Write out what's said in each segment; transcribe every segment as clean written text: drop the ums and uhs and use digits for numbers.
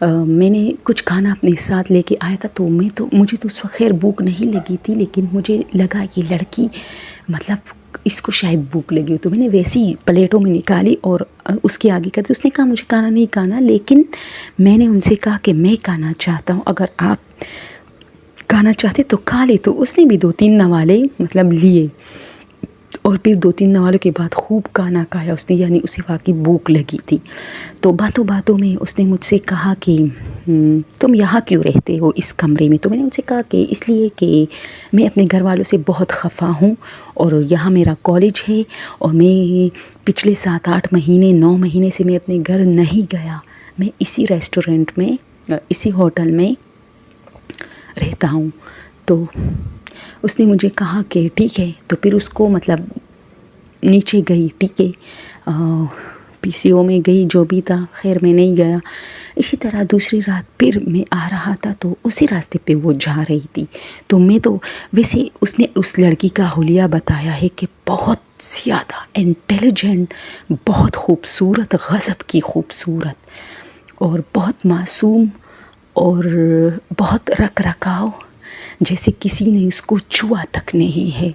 میں نے کچھ کھانا اپنے ساتھ لے کے آیا تھا، تو مجھے تو اس وقت خیر بھوک نہیں لگی تھی، لیکن مجھے لگا کہ لڑکی مطلب اس کو شاید بھوک لگی ہو، تو میں نے ویسی پلیٹوں میں نکالی اور اس کے آگے کر دی۔ اس نے کہا مجھے کھانا نہیں کھانا، لیکن میں نے ان سے کہا کہ میں کھانا چاہتا ہوں، اگر آپ کھانا چاہتے تو کھا لے۔ تو اس نے بھی 2-3 نوالے مطلب لیے اور پھر 2-3 نوالوں کے بعد خوب کھانا کھایا اس نے، یعنی اسے واقعی بھوک لگی تھی۔ تو باتوں باتوں میں اس نے مجھ سے کہا کہ تم یہاں کیوں رہتے ہو اس کمرے میں؟ تو میں نے ان سے کہا کہ اس لیے کہ میں اپنے گھر والوں سے بہت خفا ہوں، اور یہاں میرا کالج ہے، اور میں پچھلے 7-8 مہینے 9 مہینے سے میں اپنے گھر نہیں گیا، میں اسی ریسٹورنٹ میں اسی ہوٹل میں رہتا ہوں۔ تو اس نے مجھے کہا کہ ٹھیک ہے، تو پھر اس کو مطلب نیچے گئی، ٹھیک ہے، PCO میں گئی، جو بھی تھا، خیر میں نہیں گیا۔ اسی طرح دوسری رات پھر میں آ رہا تھا، تو اسی راستے پہ وہ جا رہی تھی، تو میں تو ویسے اس نے اس لڑکی کا حلیہ بتایا ہے کہ بہت زیادہ انٹیلیجنٹ، بہت خوبصورت، غضب کی خوبصورت، اور بہت معصوم، اور بہت رکھ رکھاؤ، جیسے کسی نے اس کو چھوا تک نہیں ہے،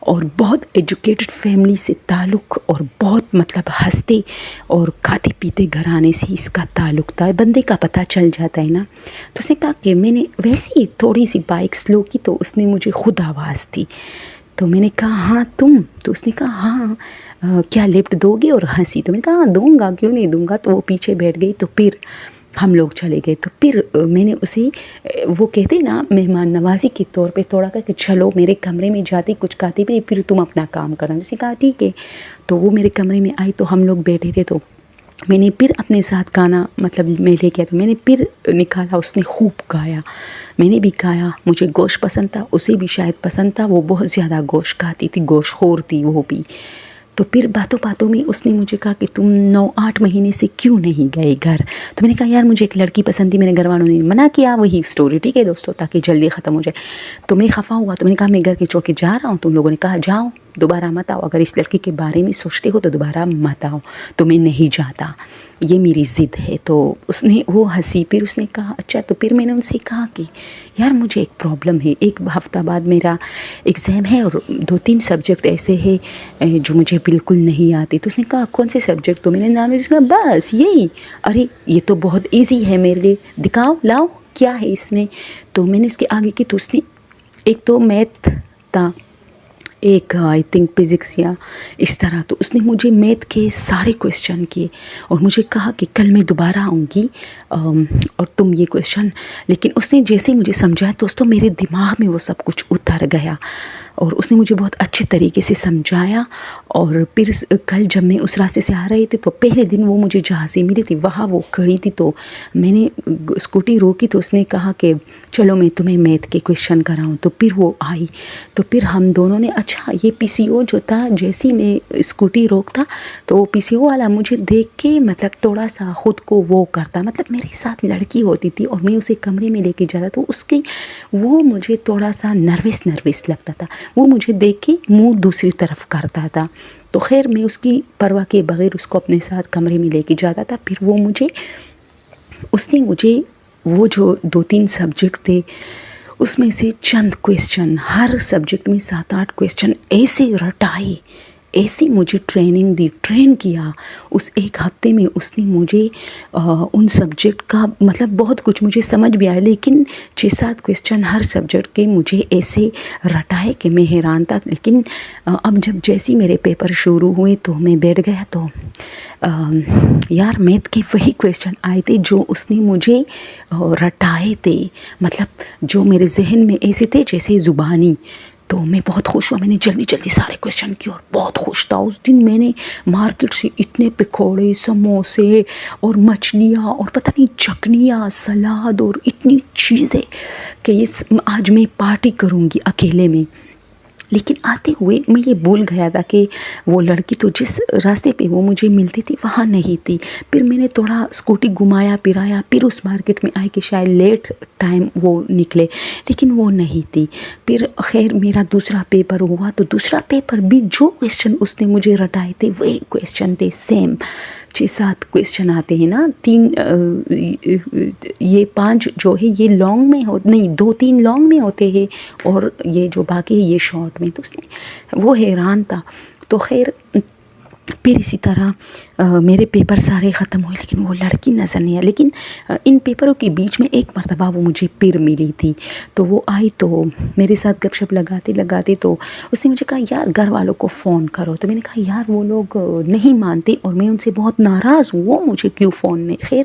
اور بہت ایجوکیٹڈ فیملی سے تعلق، اور بہت مطلب ہنستے اور کھاتے پیتے گھرانے سے اس کا تعلق تھا۔ بندے کا پتہ چل جاتا ہے نا۔ تو اس نے کہا کہ میں نے ویسے ہی تھوڑی سی بائک سلو کی، تو اس نے مجھے خود آواز دی۔ تو میں نے کہا ہاں تم؟ تو اس نے کہا ہاں، کیا لفٹ دو گے؟ اور ہنسی۔ تو میں نے کہا ہاں دوں گا، کیوں نہیں دوں گا۔ تو وہ پیچھے بیٹھ گئی، تو پھر ہم لوگ چلے گئے۔ تو پھر میں نے اسے، وہ کہتے نا مہمان نوازی کے طور پہ تھوڑا کر کہ چلو میرے کمرے میں جاتی، کچھ کھاتی بھی، پھر تم اپنا کام کرنا۔ اس نے کہا ٹھیک ہے۔ تو وہ میرے کمرے میں آئی، تو ہم لوگ بیٹھے تھے، تو میں نے پھر اپنے ساتھ کھانا مطلب میں لے کے آیا، تو میں نے پھر نکالا، اس نے خوب کھایا، میں نے بھی کھایا، مجھے گوشت پسند تھا، اسے بھی شاید پسند تھا، وہ بہت زیادہ گوشت کھاتی تھی، گوشت خور تھی وہ بھی۔ تو پھر باتوں باتوں میں اس نے مجھے کہا کہ تم 9-8 مہینے سے کیوں نہیں گئے گھر؟ تو میں نے کہا یار مجھے ایک لڑکی پسند تھی، میرے گھر والوں نے منع کیا، وہی اسٹوری، ٹھیک ہے دوستو، تاکہ جلدی ختم ہو جائے۔ تو میں خفا ہوا، تو میں نے کہا میں گھر کے چھوڑ کے جا رہا ہوں۔ تم لوگوں نے کہا جاؤ، دوبارہ مت آؤ، اگر اس لڑکی کے بارے میں سوچتے ہو تو دوبارہ مت آؤ۔ تو میں نہیں جاتا، یہ میری ضد ہے۔ تو اس نے وہ ہنسی، پھر اس نے کہا اچھا۔ تو پھر میں نے ان سے کہا کہ یار مجھے ایک پرابلم ہے، 1 ہفتہ بعد میرا ایگزام ہے، اور 2-3 سبجیکٹ ایسے ہیں جو مجھے بالکل نہیں آتی۔ تو اس نے کہا کون سے سبجیکٹ؟ تو میں نے نام اس نے کہا بس یہی۔ ارے یہ تو بہت ایزی ہے میرے لیے، دکھاؤ لاؤ کیا ہے اس میں۔ تو میں نے اس کے آگے کی، تو اس نے ایک تو میتھ تھا، ایک آئی تھنک فزکس یا اس طرح۔ تو اس نے مجھے میتھ کے سارے کویسچن کیے، اور مجھے کہا کہ کل میں دوبارہ آؤں گی اور تم یہ کویسچن، لیکن اس نے جیسے مجھے سمجھایا دوستوں میرے دماغ میں وہ سب کچھ اتر گیا، اور اس نے مجھے بہت اچھے طریقے سے سمجھایا۔ اور پھر کل جب میں اس راستے سے آ رہی تھی، تو پہلے دن وہ مجھے جہاں سے ملی تھی وہاں وہ کھڑی تھی، تو میں نے اسکوٹی روکی، تو اس نے کہا کہ چلو میں تمہیں میتھ کے کویسچن کراؤں۔ تو پھر وہ آئی، تو پھر ہم دونوں نے، اچھا یہ PCO جو تھا، جیسے ہی میں اسکوٹی روکتا تو وہ PCO والا مجھے دیکھ کے مطلب تھوڑا سا خود کو وہ کرتا، مطلب میرے ساتھ لڑکی ہوتی تھی اور میں اسے کمرے میں لے کے جاتا، تو اس کی وہ مجھے تھوڑا سا نروس لگتا تھا، وہ مجھے دیکھ کے منہ دوسری طرف کرتا تھا۔ تو خیر میں اس کی پرواہ کے بغیر اس کو اپنے ساتھ کمرے میں لے کے جاتا تھا۔ پھر وہ اس نے مجھے وہ جو 2-3 سبجیکٹ تھے اس میں سے چند کویسچن، ہر سبجیکٹ میں 7-8 کویسچن ایسے رٹائے، ایسی مجھے ٹریننگ دی، ٹرین کیا۔ اس 1 ہفتے میں اس نے مجھے ان سبجیکٹ کا مطلب بہت کچھ مجھے سمجھ بھی آیا، لیکن 6-7 کویسچن ہر سبجیکٹ کے مجھے ایسے رٹائے کہ میں حیران تھا۔ لیکن اب جب جیسے میرے پیپر شروع ہوئے تو میں بیٹھ گیا، تو یار میتھ کے وہی کویسچن آئے تھے جو اس نے مجھے رٹائے تھے، مطلب جو میرے ذہن میں ایسے تھے جیسے زبانی۔ تو میں بہت خوش ہوا، میں نے جلدی سارے کویسچن کیے اور بہت خوش تھا۔ اس دن میں نے مارکیٹ سے اتنے پکوڑے، سموسے اور مچھلیاں اور پتہ نہیں چکنیاں، سلاد اور اتنی چیزیں کہ آج میں پارٹی کروں گی اکیلے میں۔ لیکن آتے ہوئے میں یہ بھول گیا تھا کہ وہ لڑکی تو جس راستے پہ وہ مجھے ملتی تھی وہاں نہیں تھی۔ پھر میں نے تھوڑا اسکوٹی گھمایا پھرایا، پھر اس مارکیٹ میں آئے کہ شاید لیٹ ٹائم وہ نکلے، لیکن وہ نہیں تھی۔ پھر خیر میرا دوسرا پیپر ہوا، تو دوسرا پیپر بھی جو کویسچن اس نے مجھے رٹائے تھے وہی کویسچن تھے، 6-7 کویسچن آتے ہیں نا، 3 یہ 5 جو ہے یہ لانگ میں نہیں 2-3 لانگ میں ہوتے ہیں اور یہ جو باقی ہے یہ شارٹ میں. تو اس نے وہ حیران تھا. تو خیر پھر اسی طرح میرے پیپر سارے ختم ہوئے لیکن وہ لڑکی نظر نہیں آئی. لیکن ان پیپروں کے بیچ میں ایک مرتبہ وہ مجھے پھر ملی تھی. تو وہ آئی تو میرے ساتھ گپ شپ لگاتے تو اس نے مجھے کہا یار گھر والوں کو فون کرو. تو میں نے کہا یار وہ لوگ نہیں مانتے اور میں ان سے بہت ناراض ہوں، وہ مجھے کیوں فون نہیں. خیر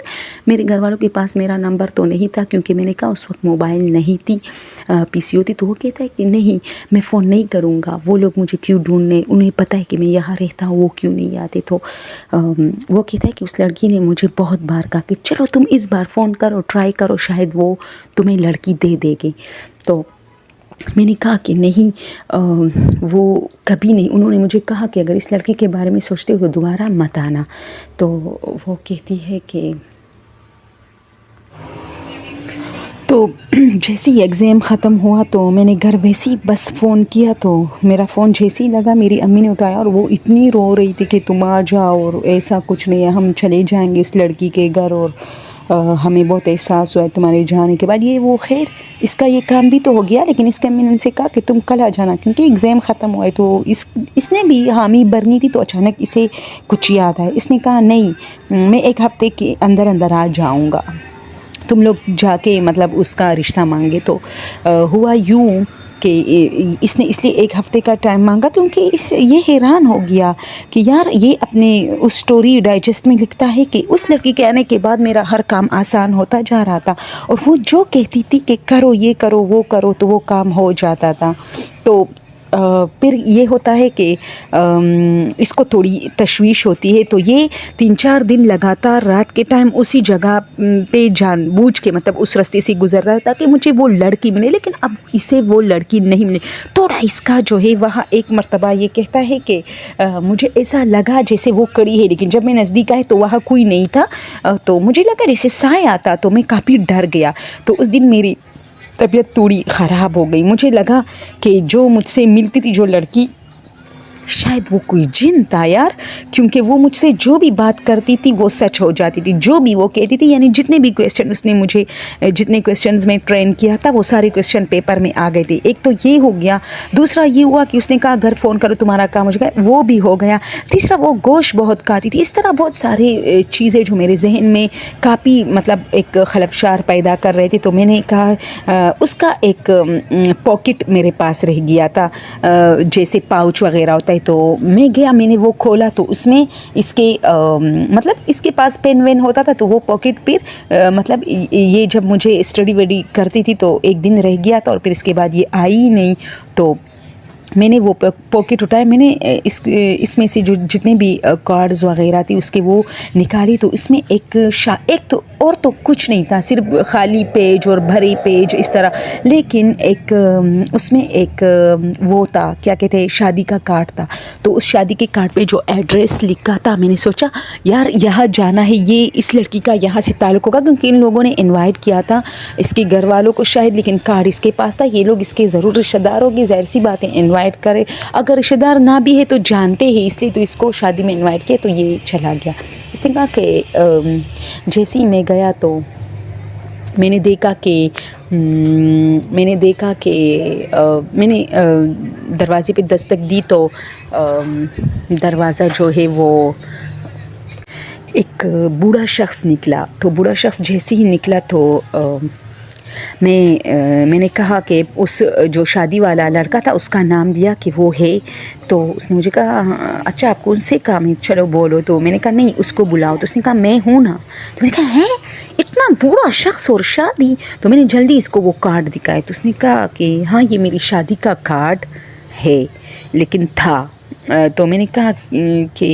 میرے گھر والوں کے پاس میرا نمبر تو نہیں تھا کیونکہ میں نے کہا اس وقت موبائل نہیں تھی، پی سی ہوتی. تو وہ کہتا ہے کہ نہیں میں فون نہیں کروں گا، وہ لوگ مجھے کیوں ڈھونڈنے، انہیں پتہ ہے کہ میں یہاں رہتا ہوں، وہ کیوں نہیں آتے. تو وہ کہتا ہے کہ اس لڑکی نے مجھے بہت بار کہا کہ چلو تم اس بار فون کرو، ٹرائی کرو، شاید وہ تمہیں لڑکی دے دے گی. تو میں نے کہا کہ نہیں وہ کبھی نہیں. انہوں نے مجھے کہا کہ اگر اس لڑکی کے بارے میں سوچتے ہو تو دوبارہ مت آنا. تو وہ کہتی ہے کہ تو جیسے ہی ایگزام ختم ہوا تو میں نے گھر ویسے ہی بس فون کیا. تو میرا فون جیسے ہی لگا میری امی نے اٹھایا اور وہ اتنی رو رہی تھی کہ تم آ جاؤ اور ایسا کچھ نہیں ہے، ہم چلے جائیں گے اس لڑکی کے گھر اور ہمیں بہت احساس ہوا ہے تمہارے جانے کے بعد. یہ وہ خیر اس کا یہ کام بھی تو ہو گیا لیکن اس کے میں نے ان سے کہا کہ تم کل آ جانا کیونکہ ایگزام ختم ہوا ہے. تو اس نے بھی حامی بھرنی تھی. تو اچانک اسے کچھ یاد آیا، اس نے کہا نہیں میں 1 ہفتے کے اندر آ جاؤں گا، تم لوگ جا کے مطلب اس کا رشتہ مانگے. تو ہوا یوں کہ اس نے اس لیے 1 ہفتے کا ٹائم مانگا کیونکہ یہ حیران ہو گیا کہ یار یہ اپنے اس سٹوری ڈائجسٹ میں لکھتا ہے کہ اس لڑکی کے آنے کے بعد میرا ہر کام آسان ہوتا جا رہا تھا اور وہ جو کہتی تھی کہ کرو یہ کرو وہ کرو تو وہ کام ہو جاتا تھا. تو پھر یہ ہوتا ہے کہ اس کو تھوڑی تشویش ہوتی ہے. تو یہ 3-4 دن لگاتار رات کے ٹائم اسی جگہ پہ جان بوجھ کے مطلب اس راستے سے گزر رہا تھا کہ مجھے وہ لڑکی ملے، لیکن اب اسے وہ لڑکی نہیں ملے. تھوڑا اس کا جو ہے وہاں ایک مرتبہ یہ کہتا ہے کہ مجھے ایسا لگا جیسے وہ کڑی ہے، لیکن جب میں نزدیک آئی تو وہاں کوئی نہیں تھا. تو مجھے لگا جیسے سایہ آتا تو میں کافی ڈر گیا. تو اس دن میری طبیعت تھوڑی خراب ہو گئی. مجھے لگا کہ جو مجھ سے ملتی تھی جو لڑکی شاید وہ کوئی جن تھا یار، کیونکہ وہ مجھ سے جو بھی بات کرتی تھی وہ سچ ہو جاتی تھی، جو بھی وہ کہتی تھی. یعنی جتنے بھی کویسچن اس نے مجھے جتنے کویسچنز میں ٹرین کیا تھا وہ سارے کویسچن پیپر میں آ گئے تھے. ایک تو یہ ہو گیا. دوسرا یہ ہوا کہ اس نے کہا گھر فون کرو تمہارا کام ہو جائے گا، وہ بھی ہو گیا. تیسرا وہ گوشت بہت کھاتی تھی. اس طرح بہت سارے چیزیں جو میرے ذہن میں کافی مطلب ایک خلفشار پیدا کر رہے تھے. تو میں نے کہا اس کا ایک پاکٹ میرے پاس رہ گیا تھا جیسے پاؤچ وغیرہ ہوتا ہے. تو میں گیا، میں نے وہ کھولا تو اس میں اس کے مطلب اس کے پاس پین وین ہوتا تھا. تو وہ پاکٹ پھر مطلب یہ جب مجھے اسٹڈی وڈی کرتی تھی تو ایک دن رہ گیا تھا اور پھر اس کے بعد یہ آئی ہی نہیں. تو میں نے وہ پاکٹ اٹھایا، میں نے اس میں سے جو جتنے بھی کارڈز وغیرہ تھی اس کے وہ نکالی. تو اس میں ایک تو اور تو کچھ نہیں تھا، صرف خالی پیج اور بھرے پیج اس طرح. لیکن ایک اس میں ایک وہ تھا کیا کہتے ہیں شادی کا کارڈ تھا. تو اس شادی کے کارڈ پہ جو ایڈریس لکھا تھا میں نے سوچا یار یہاں جانا ہے، یہ اس لڑکی کا یہاں سے تعلق ہوگا کیونکہ ان لوگوں نے انوائٹ کیا تھا اس کے گھر والوں کو شاید، لیکن کارڈ اس کے پاس تھا. یہ لوگ اس کے ضرور رشتہ دار ہوگی، ظاہر سی بات ہے انوائٹ کرے. اگر رشتہ دار نہ بھی ہے تو جانتے ہیں اس لیے تو اس کو شادی میں انوائٹ کیا. تو یہ چلا گیا. اس نے کہا کہ جیسے ہی میں گیا تو میں نے دیکھا کہ میں نے دروازے پہ دستک دی تو دروازہ جو ہے وہ ایک بوڑھا شخص نکلا. تو بوڑھا شخص جیسے ہی نکلا تو میں نے کہا کہ اس جو شادی والا لڑکا تھا اس کا نام دیا کہ وہ ہے. تو اس نے مجھے کہا اچھا آپ کون سے کام ہے، چلو بولو. تو میں نے کہا نہیں اس کو بلاؤ. تو اس نے کہا میں ہوں نا. تو میں نے کہا ہے اتنا بوڑھا شخص اور شادی. تو میں نے جلدی اس کو وہ کارڈ دکھایا. تو اس نے کہا کہ ہاں یہ میری شادی کا کارڈ ہے لیکن تھا. تو میں نے کہا کہ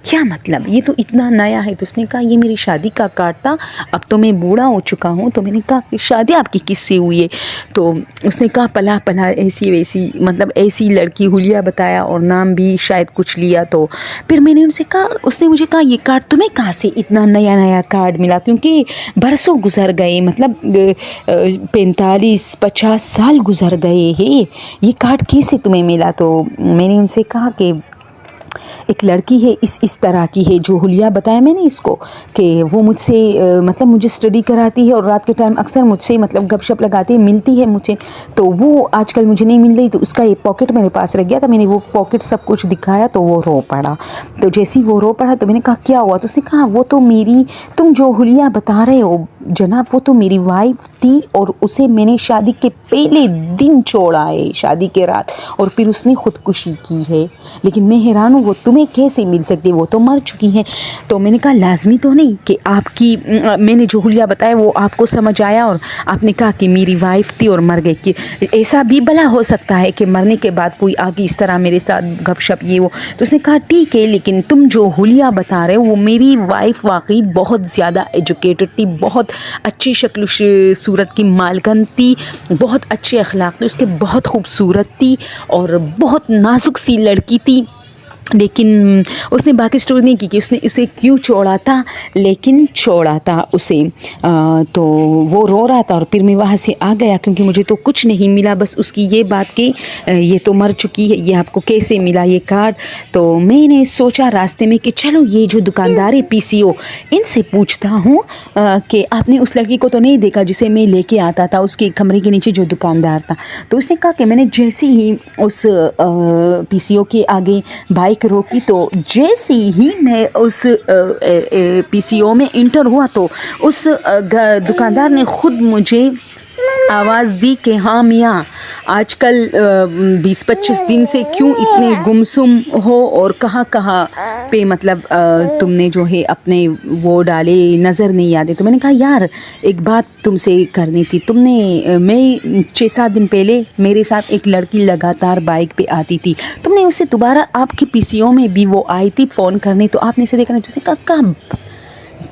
کیا مطلب، یہ تو اتنا نیا ہے. تو اس نے کہا یہ میری شادی کا کارڈ تھا، اب تو میں بوڑھا ہو چکا ہوں. تو میں نے کہا کہ شادی آپ کی کس سے ہوئی ہے؟ تو اس نے کہا پلا ایسی ویسی مطلب ایسی لڑکی حلیہ بتایا اور نام بھی شاید کچھ لیا. تو پھر میں نے ان سے کہا، اس نے مجھے کہا یہ کارڈ تمہیں کہاں سے اتنا نیا کارڈ ملا، کیونکہ برسوں گزر گئے، مطلب 45-50 سال گزر گئے ہیں، یہ کارڈ کیسے تمہیں ملا؟ تو میں نے ان سے کہا کہ ایک لڑکی ہے اس طرح کی ہے جو حلیہ بتایا میں نے اس کو کہ وہ مجھ سے مطلب مجھے اسٹڈی کراتی ہے اور رات کے ٹائم اکثر مجھ سے مطلب گپ شپ لگاتی ہے، ملتی ہے مجھے، تو وہ آج کل مجھے نہیں مل رہی، تو اس کا ایک پاکٹ میرے پاس رہ گیا تھا، میں نے وہ پاکٹ سب کچھ دکھایا تو وہ رو پڑا، تو جیسے ہی وہ رو پڑا تو میں نے کہا کیا ہوا، تو اس نے کہا وہ تو میری، تم جو حلیہ بتا رہے ہو جناب وہ تو میری وائف تھی اور اسے میں نے شادی کے پہلے دن چھوڑا ہے، شادی کے رات، اور پھر اس نے خودکشی کی ہے، لیکن میں حیران ہوں وہ تمہیں کیسے مل سکتی ہے، وہ تو مر چکی ہیں۔ تو میں نے کہا لازمی تو نہیں کہ آپ کی، میں نے جو حلیہ بتایا وہ آپ کو سمجھ آیا اور آپ نے کہا کہ میری وائف تھی اور مر گئی، کہ ایسا بھی بھلا ہو سکتا ہے کہ مرنے کے بعد کوئی آگے اس طرح میرے ساتھ گپ شپ یہ وہ، تو اس نے کہا ٹھیک ہے لیکن تم جو حلیہ بتا رہے ہو وہ میری وائف واقعی بہت زیادہ ایجوکیٹڈ تھی، بہت اچھی شکل و صورت کی مالکن تھی، بہت اچھے اخلاق تھے اس کے، بہت خوبصورت تھی اور بہت نازک سی لڑکی تھی، لیکن اس نے باقی اسٹوری نہیں کی کہ اس نے اسے کیوں چھوڑا تھا، لیکن چھوڑا تھا اسے، تو وہ رو رہا تھا اور پھر میں وہاں سے آ گیا کیونکہ مجھے تو کچھ نہیں ملا، بس اس کی یہ بات کہ یہ تو مر چکی ہے، یہ آپ کو کیسے ملا یہ کارڈ، تو میں نے سوچا راستے میں کہ چلو یہ جو دکاندار ہے PCO ان سے پوچھتا ہوں کہ آپ نے اس لڑکی کو تو نہیں دیکھا جسے میں لے کے آتا تھا اس کے کمرے کے نیچے جو دکاندار تھا، تو اس نے کہا کہ میں نے جیسے ہی اس PCO کے آگے بائک روکی تو جیسے ہی میں اس PCO میں انٹر ہوا تو اس دکاندار نے خود مجھے آواز دی کہ ہاں میاں آج کل 20-25 دن سے کیوں اتنے گمسم ہو اور کہاں کہاں پہ مطلب تم نے جو ہے اپنے وہ ڈالے نظر نہیں آتے، تو میں نے کہا یار ایک بات تم سے کرنی تھی، تم نے میں 6-7 دن پہلے میرے ساتھ ایک لڑکی لگاتار بائک پہ آتی تھی، تم نے اسے دوبارہ آپ کی PCO میں بھی وہ آئی تھی فون کرنے، تو آپ نے اسے دیکھا نہیں، تو اسے کہا کب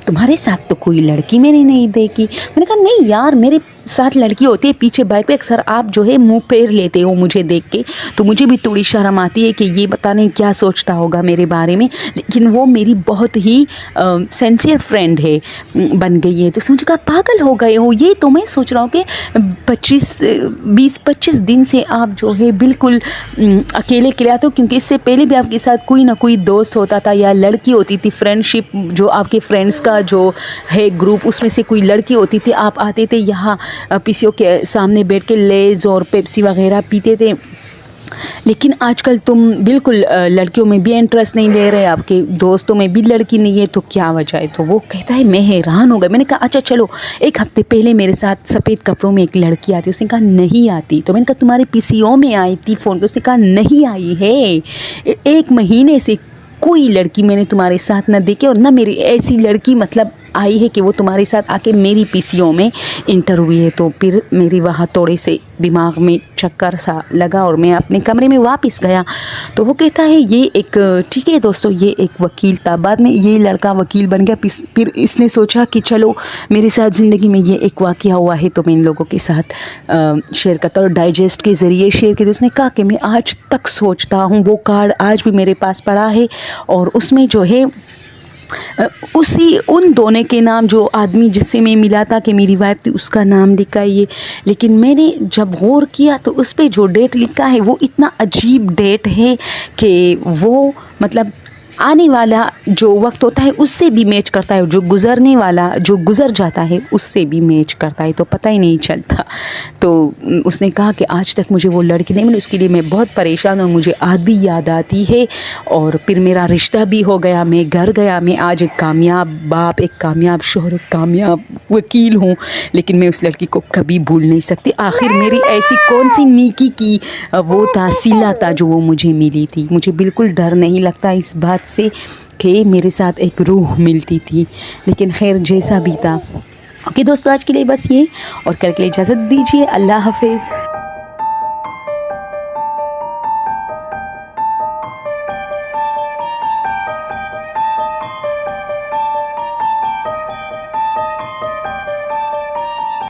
تمہارے ساتھ تو کوئی لڑکی میں نے نہیں دیکھی، میں نے کہا نہیں یار میرے ساتھ لڑکی ہوتی ہے پیچھے بائک پہ، اکثر آپ جو ہے منہ پھیر لیتے ہو مجھے دیکھ کے، تو مجھے بھی تھوڑی شرم آتی ہے کہ یہ پتہ نہیں کیا سوچتا ہوگا میرے بارے میں، لیکن وہ میری بہت ہی سینسیئر فرینڈ ہے بن گئی ہے، تو سمجھ کہا پاگل ہو گئے ہو، یہ تو میں سوچ رہا ہوں کہ 20-25 دن سے آپ جو ہے بالکل اکیلے آتے ہو، کیونکہ اس سے پہلے بھی آپ کے ساتھ کوئی نہ کوئی دوست ہوتا تھا یا لڑکی ہوتی تھی، فرینڈ شپ جو آپ کے فرینڈس کا جو ہے گروپ اس میں سے کوئی لڑکی ہوتی تھی، آپ آتے تھے یہاں PCO کے سامنے بیٹھ کے لیز اور پیپسی وغیرہ پیتے تھے، لیکن آج کل تم بالکل لڑکیوں میں بھی انٹرسٹ نہیں لے رہے، آپ کے دوستوں میں بھی لڑکی نہیں ہے، تو کیا وجہ ہے؟ تو وہ کہتا ہے میں حیران ہو گیا، میں نے کہا اچھا چلو ایک ہفتے پہلے میرے ساتھ سفید کپڑوں میں ایک لڑکی آتی، اس نے کہا نہیں آتی، تو میں نے کہا تمہارے PCO میں آئی تھی فون پہ، اس نے کہا نہیں آئی ہے، 1 مہینے سے کوئی لڑکی میں نے تمہارے ساتھ نہ دیکھی اور نہ میری ایسی لڑکی مطلب آئی ہے کہ وہ تمہارے ساتھ آ کے میری PCO میں انٹر ہوئی ہے، تو پھر میری وہاں تھوڑے سے دماغ میں چکر سا لگا اور میں اپنے کمرے میں واپس گیا، تو وہ کہتا ہے یہ ایک ٹھیک ہے دوستو یہ ایک وکیل تھا، بعد میں یہ لڑکا وکیل بن گیا، پھر اس نے سوچا کہ چلو میرے ساتھ زندگی میں یہ ایک واقعہ ہوا ہے تو میں ان لوگوں کے ساتھ شیئر کرتا ہوں، ڈائجسٹ کے ذریعے شیئر کیا، تو اس نے کہا کہ میں آج تک سوچتا ہوں، وہ کارڈ آج بھی میرے پاس پڑا ہے اور اس میں جو ہے ان دونوں کے نام، جو آدمی جس سے میں ملا تھا کہ میری وائف تھی اس کا نام لکھا ہے یہ، لیکن میں نے جب غور کیا تو اس پہ جو ڈیٹ لکھا ہے وہ اتنا عجیب ڈیٹ ہے کہ وہ مطلب آنے والا جو وقت ہوتا ہے اس سے بھی میچ کرتا ہے، جو گزرنے والا جو گزر جاتا ہے اس سے بھی میچ کرتا ہے، تو پتہ ہی نہیں چلتا، تو اس نے کہا کہ آج تک مجھے وہ لڑکی نہیں ملی، اس کے لیے میں بہت پریشان ہوں، مجھے آج بھی یاد آتی ہے، اور پھر میرا رشتہ بھی ہو گیا، میں گھر گیا، میں آج ایک کامیاب باپ، ایک کامیاب شوہر، ایک کامیاب وکیل ہوں، لیکن میں اس لڑکی کو کبھی بھول نہیں سکتی، آخر میری ایسی کون سی نیکی کی وہ تھا صلہ تھا جو وہ مجھے ملی تھی، مجھے بالکل ڈر نہیں لگتا اس بات سے کہ میرے ساتھ ایک روح ملتی تھی، لیکن خیر جیسا بھی تھا۔ اوکے دوستو آج کے لیے بس یہ، اور کل کے لیے اجازت دیجیے، اللہ حافظ۔